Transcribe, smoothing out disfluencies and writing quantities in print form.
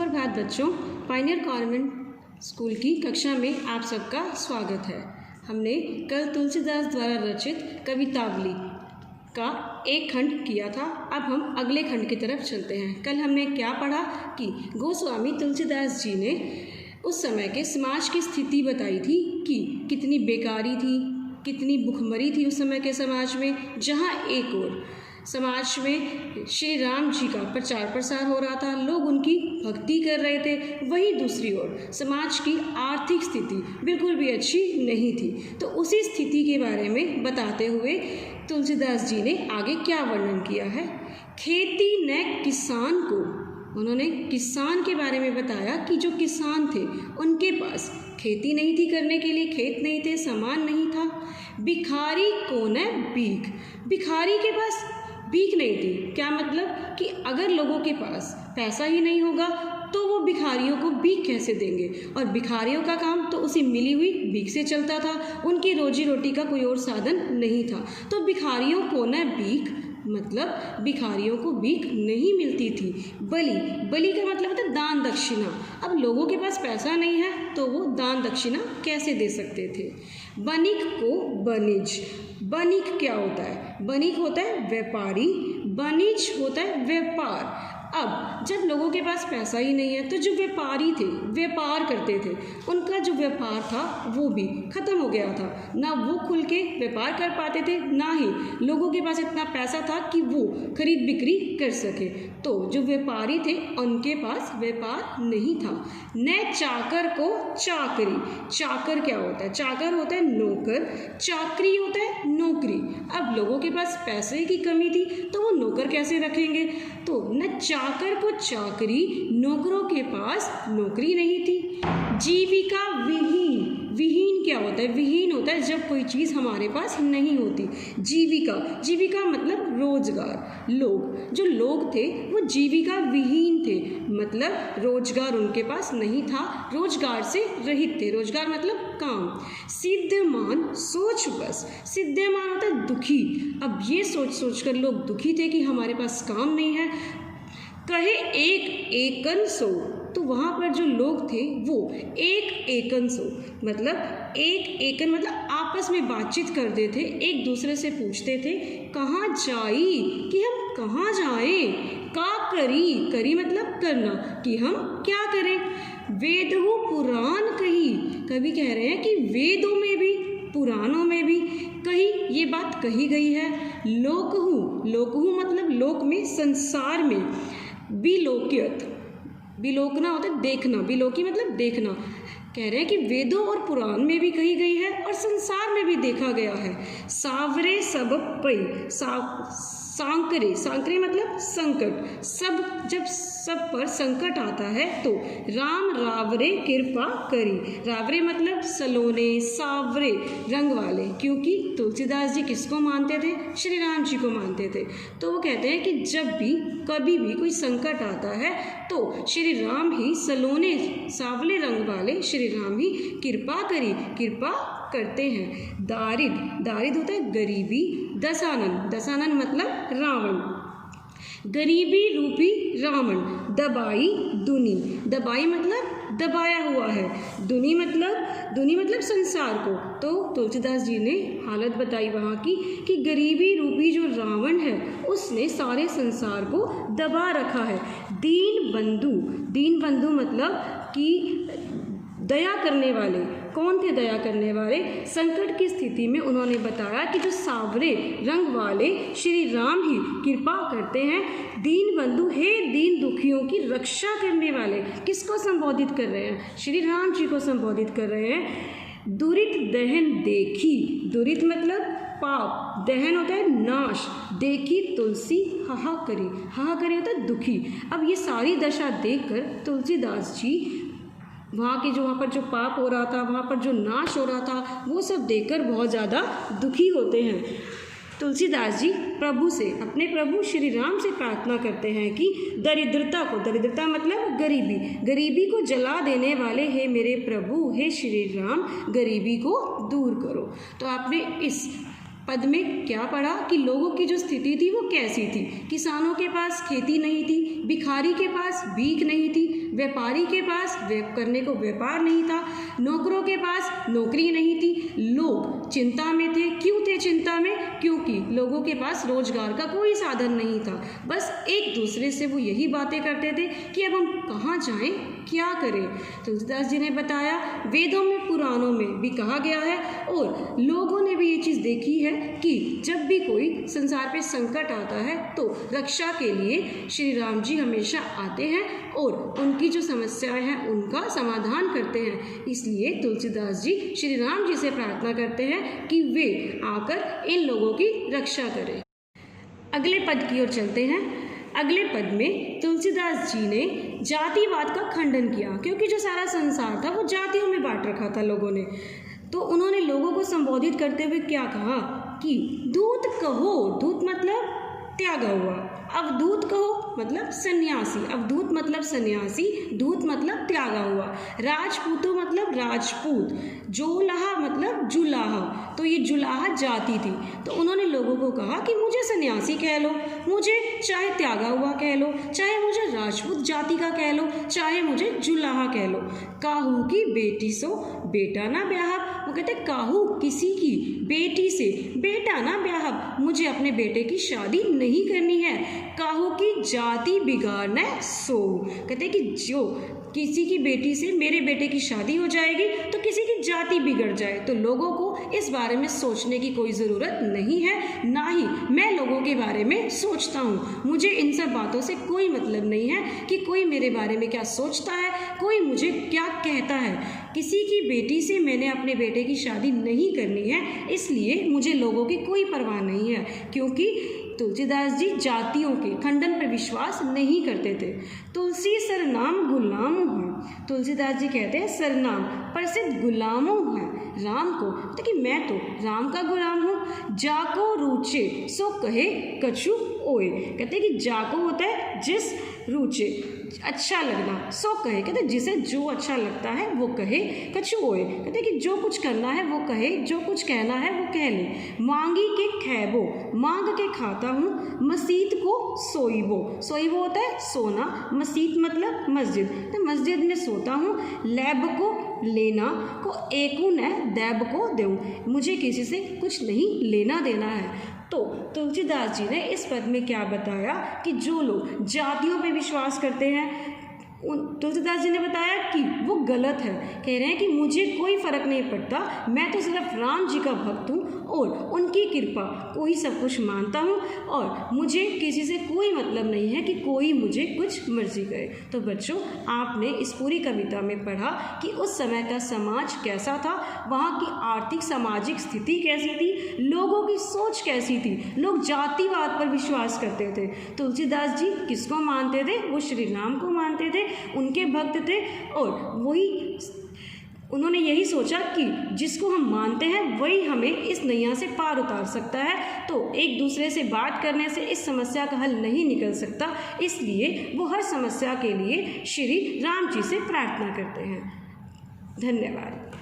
सुप्रभात बच्चों, Pioneer convent school की कक्षा में आप सबका स्वागत है। हमने कल तुलसीदास द्वारा रचित कवितावली का एक खंड किया था। अब हम अगले खंड की तरफ चलते हैं। कल हमने क्या पढ़ा कि गोस्वामी तुलसीदास जी ने उस समय के समाज की स्थिति बताई थी कि कितनी बेकारी थी, कितनी भुखमरी थी उस समय के समाज में। जहाँ एक ओर समाज में श्री राम जी का प्रचार प्रसार हो रहा था, लोग उनकी भक्ति कर रहे थे, वहीं दूसरी ओर समाज की आर्थिक स्थिति बिल्कुल भी अच्छी नहीं थी। तो उसी स्थिति के बारे में बताते हुए तुलसीदास जी ने आगे क्या वर्णन किया है। खेती न किसान को, उन्होंने किसान के बारे में बताया कि जो किसान थे उनके पास खेती नहीं थी, करने के लिए खेत नहीं थे, सामान नहीं था। भिखारी को न भीख, भिखारी के पास भीख नहीं थी। क्या मतलब कि अगर लोगों के पास पैसा ही नहीं होगा तो वो भिखारियों को भीख कैसे देंगे, और भिखारियों का काम तो उसी मिली हुई भीख से चलता था, उनकी रोजी रोटी का कोई और साधन नहीं था। तो भिखारियों को न भीख, मतलब भिखारियों को भीख नहीं मिलती थी। बलि, बलि का मतलब होता है दान दक्षिणा। अब लोगों के पास पैसा नहीं है तो वो दान दक्षिणा कैसे दे सकते थे। बनिक को बनिज, बनिक क्या होता है? बनिक होता है व्यापारी, बनिज होता है व्यापार। अब जब लोगों के पास पैसा ही नहीं है तो जो व्यापारी थे, व्यापार करते थे, उनका जो व्यापार था वो भी खत्म हो गया था। ना वो खुल के व्यापार कर पाते थे, ना ही लोगों के पास इतना पैसा था कि वो खरीद बिक्री कर सके। तो जो व्यापारी थे उनके पास व्यापार नहीं था। न चाकर को चाकरी, चाकर क्या होता है? चाकर होता है नौकर, चाकरी होता है नौकरी। अब लोगों के पास पैसे की कमी थी तो वो नौकर कैसे रखेंगे? तो न चाकर को चाकरी, नौकरों के पास नौकरी नहीं थी। जीविका विहीन, विहीन क्या होता है? विहीन होता है जब कोई चीज़ हमारे पास नहीं होती। जीविका, जीविका मतलब रोजगार। लोग, जो लोग थे वो जीविका विहीन थे, मतलब रोजगार उनके पास नहीं था, रोजगार से रहित थे। रोजगार मतलब काम। सिद्धमान, सोच बस, सिद्धमान होता है दुखी। अब ये सोच सोच कर लोग दुखी थे कि हमारे पास काम नहीं है। कहे एक एकन सो, तो वहाँ पर जो लोग थे वो एक एकन सो, मतलब एक एकन मतलब आपस में बातचीत करते थे, एक दूसरे से पूछते थे कहाँ जाई, कि हम कहाँ जाएं। का करी, करी मतलब करना, कि हम क्या करें। वेद हो पुराण कही, कवि कह रहे हैं कि वेदों में भी पुराणों में भी कही ये बात कही गई है। लोकहु, लोकहु मतलब लोक में, संसार में। बिलोकियत, बिलोकना होता है देखना, बिलोकी मतलब देखना। कह रहे हैं कि वेदों और पुराण में भी कही गई है और संसार में भी देखा गया है। सावरे सब पई, सांकरे, सांकरे मतलब संकट। सब, जब सब पर संकट आता है तो राम रावरे कृपा करी। रावरे मतलब सलोने, सावरे रंग वाले, क्योंकि तुलसीदास जी किसको मानते थे? श्री राम जी को मानते थे। तो वो कहते हैं कि जब भी कभी भी कोई संकट आता है तो श्री राम ही सलोने, सावले रंग वाले श्री राम ही कृपा करी, कृपा करते हैं। दारिद, दारिद होता है गरीबी। दशानन, दशानन मतलब रावण, गरीबी रूपी रावण। दबाई दुनी, दबाई मतलब दबाया हुआ है, दुनी मतलब संसार को। तो तुलसीदास जी ने हालत बताई वहाँ की कि गरीबी रूपी जो रावण है उसने सारे संसार को दबा रखा है। दीन बंधु, दीन बंधु मतलब कि दया करने वाले। कौन थे दया करने वाले? संकट की स्थिति में उन्होंने बताया कि जो सावरे रंग वाले श्री राम ही कृपा करते हैं। दीन बंधु है, दीन दुखियों की रक्षा करने वाले। किसको संबोधित कर रहे हैं? श्री राम जी को संबोधित कर रहे हैं। दुरित दहन देखी, दुरित मतलब पाप, दहन होता है नाश, देखी तुलसी हाहा करी, हाहा करी होता है दुखी। अब ये सारी दशा देखकर तुलसीदास जी वहाँ के जो, वहाँ पर जो पाप हो रहा था, वहाँ पर जो नाश हो रहा था, वो सब देखकर बहुत ज़्यादा दुखी होते हैं। तुलसीदास जी प्रभु से, अपने प्रभु श्री राम से प्रार्थना करते हैं कि दरिद्रता को, दरिद्रता मतलब गरीबी, गरीबी को जला देने वाले हे मेरे प्रभु, हे श्री राम, गरीबी को दूर करो। तो आपने इस पद में क्या पढ़ा कि लोगों की जो स्थिति थी वो कैसी थी। किसानों के पास खेती नहीं थी, भिखारी के पास भीख नहीं थी, व्यापारी के पास करने को व्यापार नहीं था, नौकरों के पास नौकरी नहीं थी। लोग चिंता में थे। क्यों थे चिंता में? क्योंकि लोगों के पास रोजगार का कोई साधन नहीं था। बस एक दूसरे से वो यही बातें करते थे कि अब हम कहाँ जाएं, क्या करें। तुलसीदास जी ने बताया, वेदों में पुराणों में भी कहा गया है और लोगों ने भी ये चीज़ देखी है कि जब भी कोई संसार पे संकट आता है तो रक्षा के लिए श्री राम जी हमेशा आते हैं और उनकी जो समस्याएं हैं उनका समाधान करते हैं। इसलिए तुलसीदास जी श्री राम जी से प्रार्थना करते हैं कि वे आकर इन लोगों की रक्षा करें। अगले पद की ओर चलते हैं। अगले पद में तुलसीदास जी ने जातिवाद का खंडन किया, क्योंकि जो सारा संसार था वो जातियों में बांट रखा था लोगों ने। तो उन्होंने लोगों को संबोधित करते हुए क्या कहा कि दूत कहो, दूत मतलब त्यागा हुआ, अवधूत कहो मतलब सन्यासी, अवधूत मतलब सन्यासी, दूत मतलब त्यागा हुआ, राजपूतो मतलब राजपूत, जोलाहा मतलब जुलाहा, तो ये जुलाहा जाति थी। तो उन्होंने लोगों को कहा कि मुझे सन्यासी कह लो, मुझे चाहे त्यागा हुआ कह लो, चाहे मुझे राजपूत जाति का कह लो, चाहे मुझे जुलाहा कह लो। काहू की बेटी सो बेटा ना ब्याहब, वो कहते काहू किसी की बेटी से बेटा ना ब्याहब, मुझे अपने बेटे की शादी नहीं करनी है। काहू की जाति बिगाड़ना सो, कहते कि जो किसी की बेटी से मेरे बेटे की शादी हो जाएगी तो किसी की जाति बिगड़ जाए। तो लोगों को इस बारे में सोचने की कोई ज़रूरत नहीं है, ना ही मैं लोगों के बारे में सोचता हूँ। मुझे इन सब बातों से कोई मतलब नहीं है कि कोई मेरे बारे में क्या सोचता है, कोई मुझे क्या कहता है। किसी की बेटी से मैंने अपने बेटे की शादी नहीं करनी है, इसलिए मुझे लोगों की कोई परवाह नहीं है। क्योंकि तुलसीदास जी जातियों के खंडन पर विश्वास नहीं करते थे। तुलसी सरनाम गुलामों हैं, तुलसीदास जी कहते हैं सरनाम प्रसिद्ध गुलामों हैं राम को, तो कि मैं तो राम का गुलाम हूँ। जाको रुचे सो कहे कछु ओए, कहते कि जाको होता है जिस, रुचे अच्छा लगना, सो कहे कहते जिसे जो अच्छा लगता है वो कहे, कछु ओए कहते कि जो कुछ करना है वो कहे, जो कुछ कहना है वो कह ले। मांगी के खैबो, मांग के खाता हूँ, मसीत को सोईबो, सोईबो होता है सोना, मसीत मतलब मस्जिद, तो मस्जिद में सोता हूँ। लैब को लेना को एकून है, दैब को देऊँ, मुझे किसी से कुछ नहीं लेना देना है। तो तुलसीदास जी ने इस पद में क्या बताया कि जो लोग जातियों पे विश्वास करते हैं, तुलसीदास जी ने बताया कि वो गलत है। कह रहे हैं कि मुझे कोई फ़र्क नहीं पड़ता, मैं तो सिर्फ राम जी का भक्त हूँ और उनकी कृपा को ही सब कुछ मानता हूँ और मुझे किसी से कोई मतलब नहीं है कि कोई मुझे कुछ मर्जी करे। तो बच्चों, आपने इस पूरी कविता में पढ़ा कि उस समय का समाज कैसा था, वहाँ की आर्थिक सामाजिक स्थिति कैसी थी, लोगों की सोच कैसी थी। लोग जातिवाद पर विश्वास करते थे। तुलसीदास जी किसको मानते थे? वो श्री राम को मानते थे, उनके भक्त थे और वही उन्होंने यही सोचा कि जिसको हम मानते हैं वही हमें इस नैया से पार उतार सकता है। तो एक दूसरे से बात करने से इस समस्या का हल नहीं निकल सकता, इसलिए वो हर समस्या के लिए श्री राम जी से प्रार्थना करते हैं। धन्यवाद।